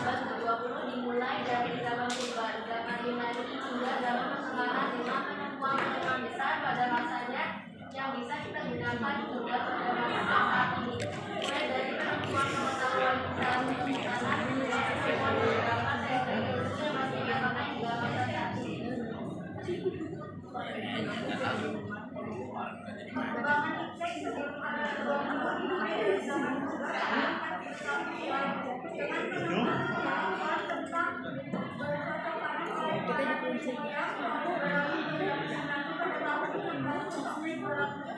abad ke-20 dimulai dari zaman purba, zaman Yunani hingga zaman pertengahan dengan penemuan besar pada masanya yang bisa kita gunakan juga pada masa saat ini. Mulai dari penemuan pengetahuan dalam tanah, penemuan beberapa teknologi yang masih dipakai hingga masa saat ini. Perkembangan iptek sebelum ada zaman permukaan dengan pengetahuan tentang bercocok tanam oleh para ilmuwan pada tahun 1915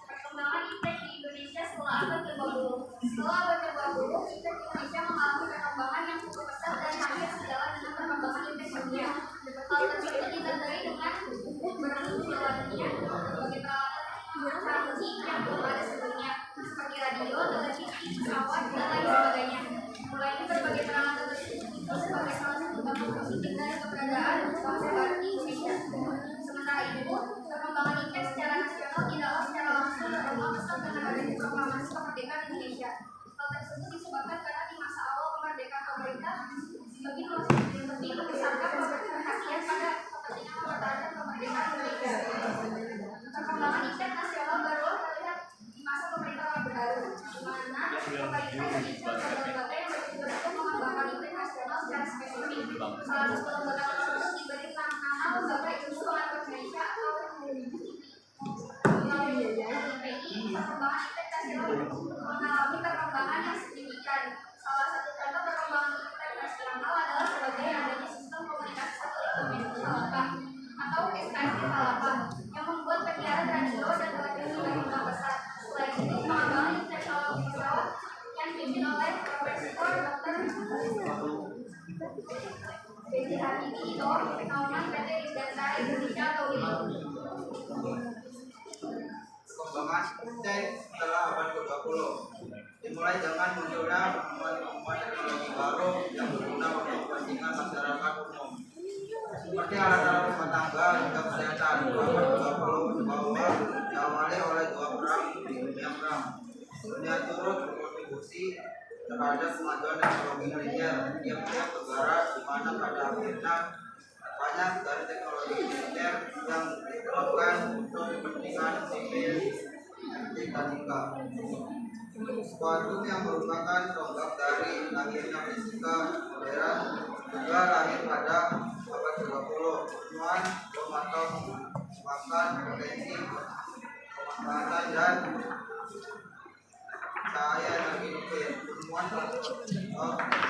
Perkembangan iptek di Indonesia setelah abad ke-20. Setelah abad ke-20, iptek Indonesia mengalami perkembangan yang cukup pesat dan hampir sejalan dengan perkembangan iptek dunia. Hal tersebut ditandai dengan bermunculannya berbagai peralatan canggih yang belum ada sebelumnya, seperti radio, televisi, pesawat, dan lain sebagainya. Mulai ini berbagai peralatan tersebut sebagai salah satu dampak positif dari keberadaan bangsa barat di Indonesia. Sementara itu, perkembangan iptek secara nasional tidaklah secara langsung berdampak besar dengan adanya proklamasi kemerdekaan Indonesia. Hal tersebut disebabkan karena di masa awal kemerdekaan pemerintah lebih membesarkan perhatian pada kepentingan mempertahankan kemerdekaan Indonesia. Perkembangan iptek nasional barulah terlihat di masa pemerintah Orde Baru, di mana pemerintah Indonesia dan lembaga yang bertujuan untuk mengembangkan iptek nasional secara spesifik. Salah satu lembaga tersebut diberi nama Lembaga Ilmu Pengetahuan Indonesia atau melalui LIPI. Perkembangan iptek nasional mengalami perkembangan yang signifikan. Salah satu contoh perkembangan iptek nasional adalah sebagai adanya sistem komunikasi satelit domestik Palapa atau SKSD Palapa yang membuat penyiaran radio dan televisi berkembang pesat. Selain itu, pengembangan teknologi pesawat yang dipimpin oleh Profesor Dr. B.J. Habibie itu naungan PT Dirgantara Indonesia atau WINI. Perkembangan iptek setelah abad ke-20 dimulai dengan munculnya penemuan teknologi baru yang berguna untuk kepentingan masyarakat umum, seperti alat-alat rumah tangga hingga kesehatan. Abad ke-20 bahwa diawali oleh dua perang di dunia perang. Dunia turut berkontribusi terhadap kemajuan teknologi militer tiap-tiap negara, di mana pada akhirnya banyak dari teknologi militer yang diterapkan untuk kepentingan sipil dan tingkat. Suatu yang merupakan tonggak dari lahirnya fisika modern juga lahir pada abad ke-20. Penemuan bom atom merupakan potensi pemanfaatan dan cahaya energi nuklir. Penemuan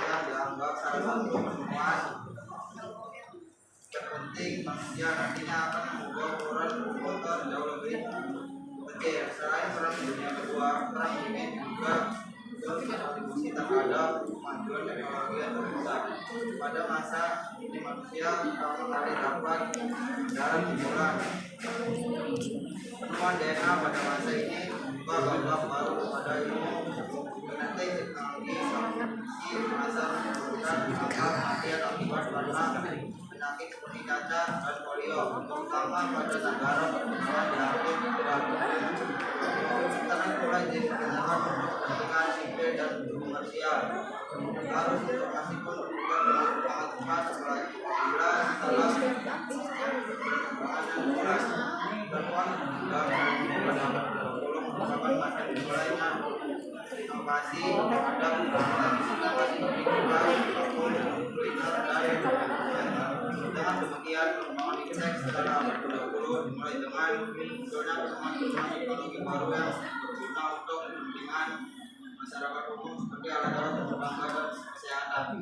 yang dianggap salah satu penemuan terpenting manusia nantinya akan membuat ukuran komputer jauh lebih kecil. Selain perang dunia kedua, perang dingin juga berkontribusi terhadap kemajuan teknologi yang terbesar. Pada masa ini manusia pertama kali dapat dalam bulan. Penemuan DNA pada masa ini membuka babak baru pada ilmu genetik, teknologi, sains, masa menentukan angka kematian akibat karena penyakit seperti cacar dan polio, terutama pada negara perkembangan di Afrika. Internet mulai digunakan untuk kepentingan sipil dan komersial. Arus informasi pun juga berlaku sangat cepat setelah perkembangan yang mulai. Temuan juga merupakan masa dimulainya inovasi terhadap inovasi juga setelah abad ke-20 dimulai dengan munculnya perkembangan teknologi baru yang berguna untuk kepentingan masyarakat umum seperti alat-alat perkembangan dan kesehatan.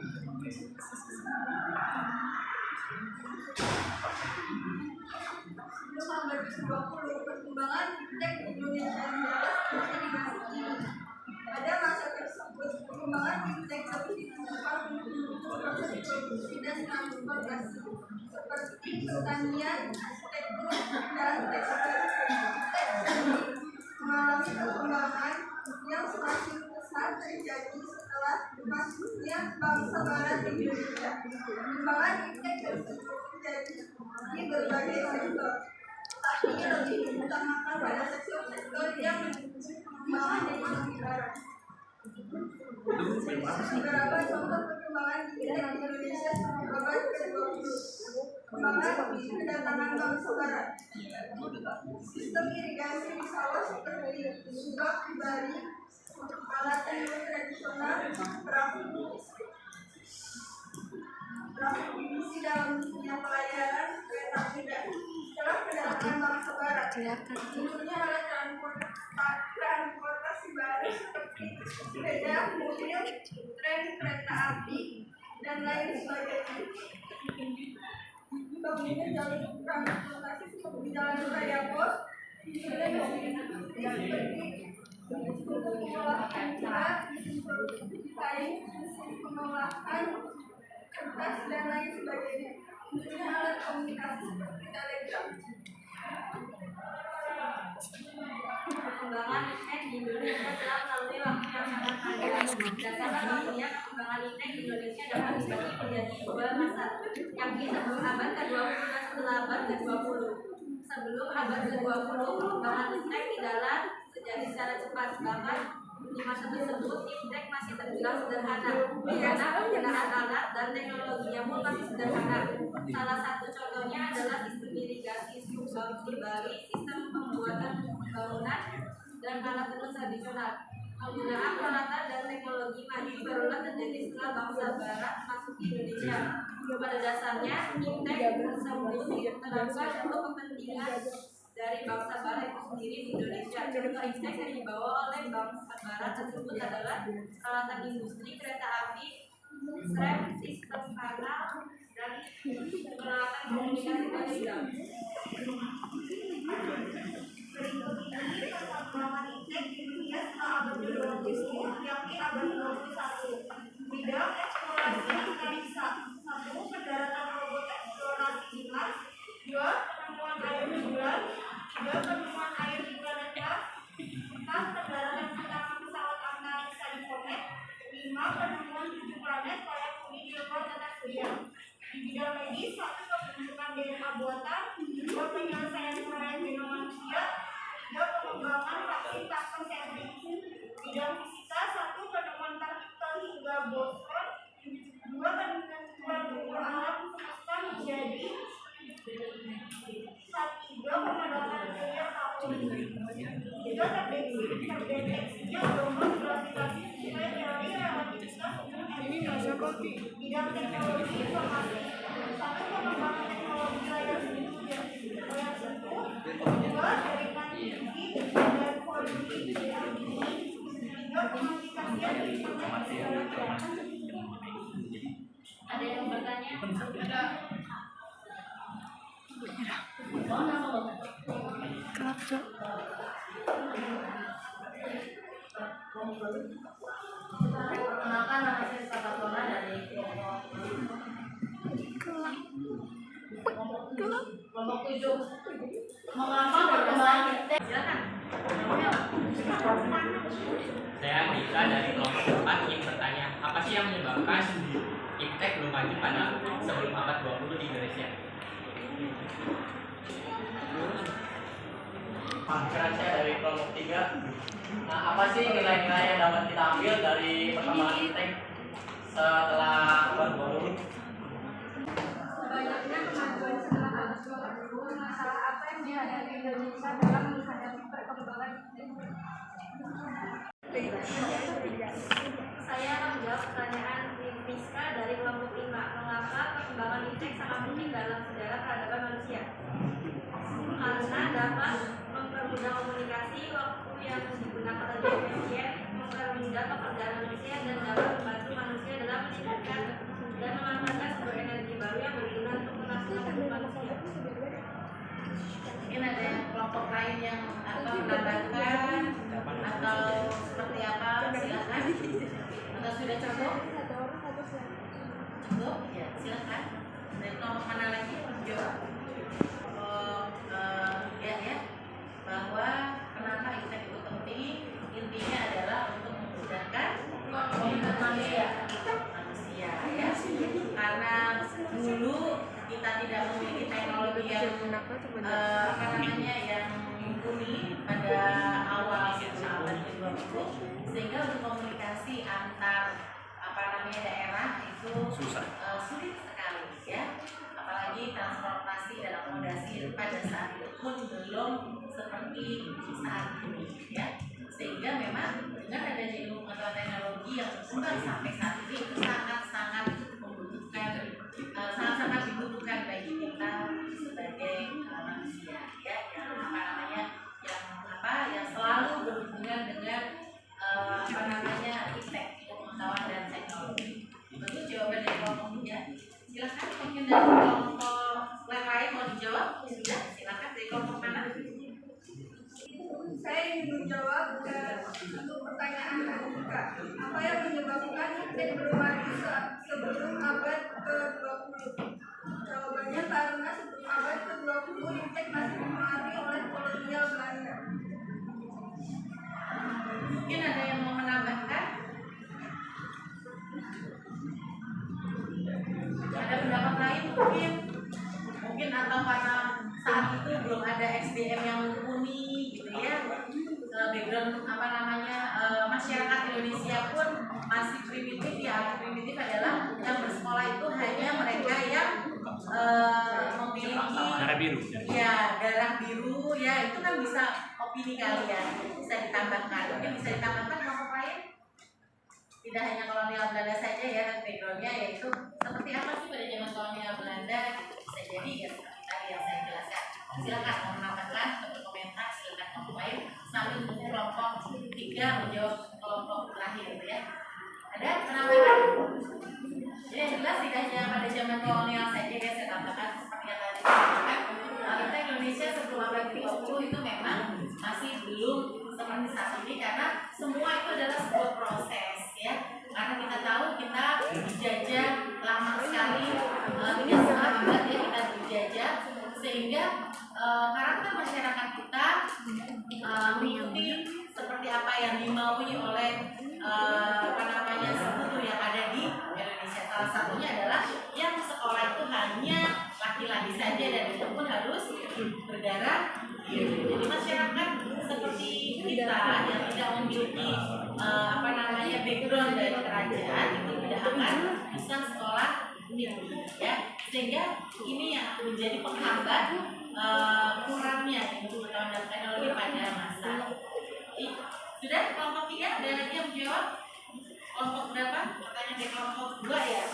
Sebelum abad ke-20, perkembangan iptek di Indonesia jelas seperti dimasuki. Pada masa tersebut, perkembangan iptek lebih ditentukan untuk proses produksi dan transportasi, seperti pertanian, arsitektur, dan tekstil. Iptek sendiri mengalami perkembangan yang semakin besar terjadi setelah masuknya bangsa Barat di Indonesia. Perkembangan iptek tersebut terjadi di berbagai sektor, tapi lebih diutamakan pada sektor-sektor yang perkembangan ekonomi Barat. Beberapa contoh perkembangan iptek di Indonesia sebelum abad ke-20. Perkembangan kedatangan bangsa Barat. Sistem irigasi di sawah seperti subak di Bali, alat tenun tradisional, perahu divisi dalam dunia pelayaran, kereta kuda. Setelah kedatangan bangsa Barat, munculnya alat transportasi baru seperti sepeda, mobil, tren, kereta api, dan lain sebagainya. Bangunnya jalur transportasi seperti jalan raya pos, seperti pengolahan berat, kain, pengolahan kertas, dan lain sebagainya. Munculnya alat komunikasi seperti telegram. Perkembangan iptek di Indonesia telah melalui waktu yang sangat panjang. Berdasarkan waktunya, perkembangan iptek di Indonesia dapat dibagi menjadi dua masa, yakni sebelum abad ke-20 dan setelah abad ke-20. Sebelum abad ke-20, perkembangan iptek tidaklah terjadi secara cepat, bahkan di masa tersebut iptek masih terbilang sederhana, karena penggunaan alat dan teknologinya pun masih sederhana. Salah satu contohnya adalah sistem irigasi subak di Bali, sistem pembuatan bangunan, dan alat tenun tradisional. Penggunaan peralatan dan teknologi maju barulah terjadi setelah bangsa Barat masuk ke Indonesia. Pada dasarnya, iptek tersebut diterapkan untuk kepentingan dari bangsa Barat itu sendiri di Indonesia. Contoh iptek yang dibawa oleh bangsa Barat tersebut adalah peralatan industri, kereta api, rem, sistem kanal, dan peralatan komunikasi telegram. Berikut ini perkembangan iptek di dunia setelah abad ke-20, yakni abad ke-21. Bidang eksplorasi analisa. 1. Pendaratan robot eksplorasi di Mars. 2. Penemuan air di bulan. 3. Penemuan air di planet Mars. 4. Pendaratan pertama pesawat analisa di komet. 5. Penemuan 7 planet layak huni di luar tata surya. Di bidang medis, 1. Pembentukan DNA buatan. 2. Penyelesaian varian genom manusia. 3. Pengembangan vaksin tanpa sentrik. Bidang fisika, 1. Penemuan partikel hingga boson. 2. Penentuan ukur alam semesta menjadi 3. Pemandangan surya tahun. 3. Terdeteksinya gelombang gravitasi sesuai teori relativitas umum Einstein. Bidang teknologi informasi, 1. Pengembangan teknologi layar sentuh. 2. Jaringan tinggi dan 4G. 3. Pengaplikasian internet. Ada yang bertanya? Kelap, Cok. Perkenalkan, nama saya Sakatona dari kelompok 7. Mengapa perkembangan iptek? Silakan. Saya Mika dari kelompok 4 ingin bertanya, apa sih yang menyebabkan iptek belum maju pada sebelum abad 20 di Indonesia? Pemikiran saya dari kelompok 3. Nah, apa sih nilai-nilai yang dapat kita ambil dari perkembangan iptek setelah abad 20? Banyaknya kemajuan setelah abad 20, masalah apa yang dihadapi Indonesia dalam menghadapi perkembangan iptek? Saya akan menjawab pertanyaan Rizka dari kelompok 5. Mengapa perkembangan Iptek sangat penting dalam sejarah peradaban manusia karena dapat mempermudah komunikasi, waktu yang digunakan lebih efisien, mempermudah pekerjaan manusia, dan dapat membantu manusia dalam meningkatkan dan memanfaatkan sumber energi baru yang berguna untuk kelangsungan hidup manusia. Mungkin ada yang kelompok lain yang menambahkan atau seperti apa, silakan. Atau sudah cukup? Cukup? Ya, silakan. Dari kelompok mana lagi menjawab? Ya, bahwa kenapa Iptek itu penting, intinya adalah untuk memudahkan komunitas manusia ya, karena dulu kita tidak memiliki teknologi yang yang mumpuni pada awal abad ke-20, sehingga untuk komunikasi antar daerah itu sulit sekali ya, apalagi transportasi dan akomodasi pada saat itu pun belum seperti saat ini ya, sehingga memang dengan adanya ilmu pengetahuan teknologi yang berkembang sampai saat ini itu sangat-sangat membutuhkan, sangat-sangat dibutuhkan bagi kita sebagai manusia ya, yang selalu berhubungan dengan Iptek, pengetahuan dan teknologi. Itu jawaban dari kelompok 3. Silakan mungkin dari kelompok lain mau dijawab. Sudah, silakan dari kelompok mana? Saya ingin menjawab untuk pertanyaan Kak. Apa yang menyebabkan Iptek bermaju sebelum abad ke-20? Jawabannya karena sebelum abad ke-20 Iptek masih dipengaruhi oleh kolonial Belanda. Mungkin ada yang mau menambahkan? Ada pendapat lain mungkin atau karena saat itu belum ada SDM yang mumpuni gitu ya, background masyarakat Indonesia pun masih primitif ya. Primitif adalah yang bersekolah itu hanya mereka yang memiliki darah biru ya, itu kan bisa opini kalian bisa ditambahkan, mungkin bisa ditambahkan kelompok lain. Tidak hanya kolonial Belanda saja ya, backgroundnya yaitu seperti apa sih pada zaman kolonial Belanda, gitu. Bisa jadi ya seperti tadi yang saya jelaskan. Silakan mau menambahkan atau berkomentar, silakan kelompok lain sambil menunggu kelompok 3 menjawab kelompok terakhir gitu ya. Ada penambahan? Jadi yang jelas tidak hanya pada zaman kolonial saja ya, saya tambahkan seperti yang tadi saya katakan, kita Indonesia sebelum abad ke-20 itu memang masih belum seperti saat ini, karena semua itu adalah sebuah proses ya, karena kita tahu kita dijajah lama sekali, 3,5 abad ya kita dijajah, sehingga karakter masyarakat kita mengikuti seperti apa yang dimaui oleh sekutu yang ada di Indonesia. Salah satunya adalah yang sekolah itu hanya laki-laki saja, dan itu pun harus berdarah biru. Jadi masyarakat seperti kita yang tidak memiliki background dari kerajaan itu tidak akan bisa sekolah tinggi ya, sehingga ini yang menjadi penghambat kurangnya ilmu pengetahuan dan teknologi pada masa. Sudah kelompok 3 ada lagi yang menjawab? Kelompok berapa? Pertanyaan dari kelompok 2 ya?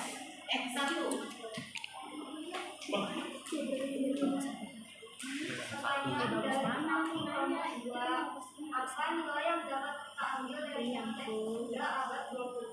1. Apa nilai yang dapat kita ambil dari Iptek hingga abad 20?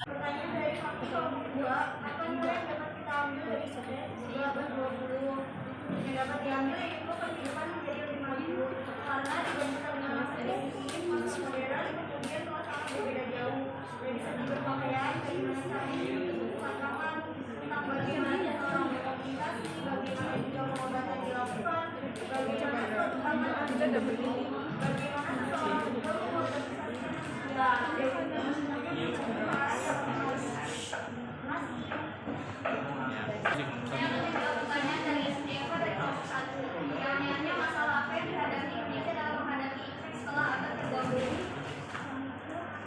Pertanyaan dari kelompok 2, apa nilai yang dapat kita ambil dari Iptek hingga abad 20? Yang dapat diambil yaitu kehidupan menjadi lebih maju, karena dibandingkan dengan masa ini, masa modern kemudian telah sangat berbeda jauh dari segi berpakaian, bagaimana caranya untuk pasangan, tentang bagaimana orang berkomunikasi, bagaimana juga pengobatan dilakukan, bagaimana perkembangan bagaimana seseorang juga pertanyaan dari Eva dari kelompok 1. Pertanyaannya, masalah apa yang dihadapi Indonesia dalam menghadapi Iptek setelah abad ke-20?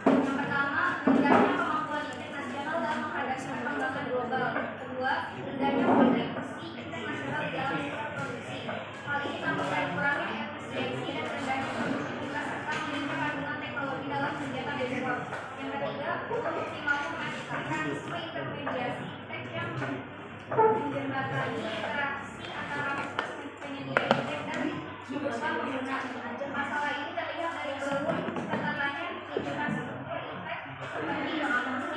Yang pertama, rendahnya kemampuan Iptek nasional dalam menghadapi perkembangan global. Kedua, rendahnya kontribusi Iptek nasional dalam sektor produksi. Hal ini tambah dari kurangnya efisiensi dan rendahnya produktivitas serta meningkatkan kandungan teknologi dalam senjata dan ekspor. Yang ketiga, untuk mampu mengaktifkan mekanisme intermediasi Iptek yang menjembatani interaksi antara penyedia iptek dan berupa pengguna. Masalah ini terlihat dari seluruh catatannya interaksi iptek seperti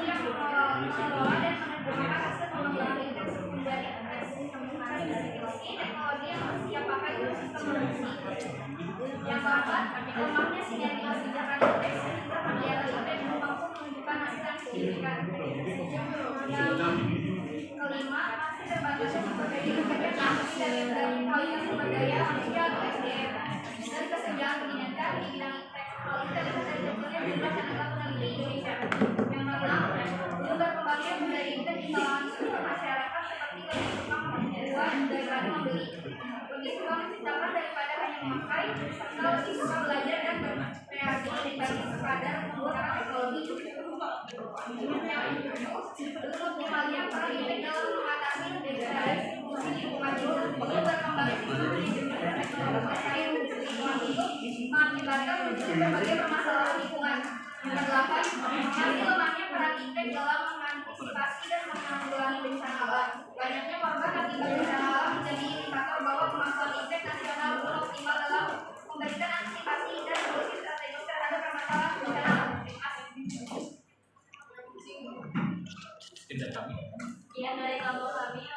yang mengelola dan menerjemahkan hasil pengembangan iptek menjadi interaksi komunikasi teknologi yang siap pakai untuk sistem produksi. Yang keempat, lemahnya sinergitas kebijakan iptek sehingga kegiatan iptek belum mampu menunjukkan hasil yang signifikan. Yang kelima, masih terbatasnya sumber daya kebijakan dari kualitas sumber daya manusia atau SDM dari kesediaan pendidikan di bidang iptek. Hal ini terlihat dari kecilnya jumlah tenaga peneliti di Indonesia. Yang keenam, sumber pembagian dari iptek di kalangan seluruh masyarakat seperti lebih suka membuat daripada membeli, lebih suka menciptakan daripada hanya memakai, serta lebih suka belajar dan berkreasi dibanding sekadar menggunakan teknologi. Untuk pembagian peran iptek dalam mengatasi degradasi lingkungan hidup, perlu berkembang sistem manajemen dan teknologi terkait lingkungan hidup mengakibatkan muncul berbagai permasalahan lingkungan. Yang kedelapan, masih lemahnya peran iptek dalam mengantisipasi dan menanggulangi bencana alam. Banyaknya korban akibat bencana alam menjadi indikator bahwa kemampuan iptek nasional belum optimal dalam memberikan antisipasi dan solusi strategis terhadap permasalahan bencana alam. Tidak kami. Yang dari kelompok kami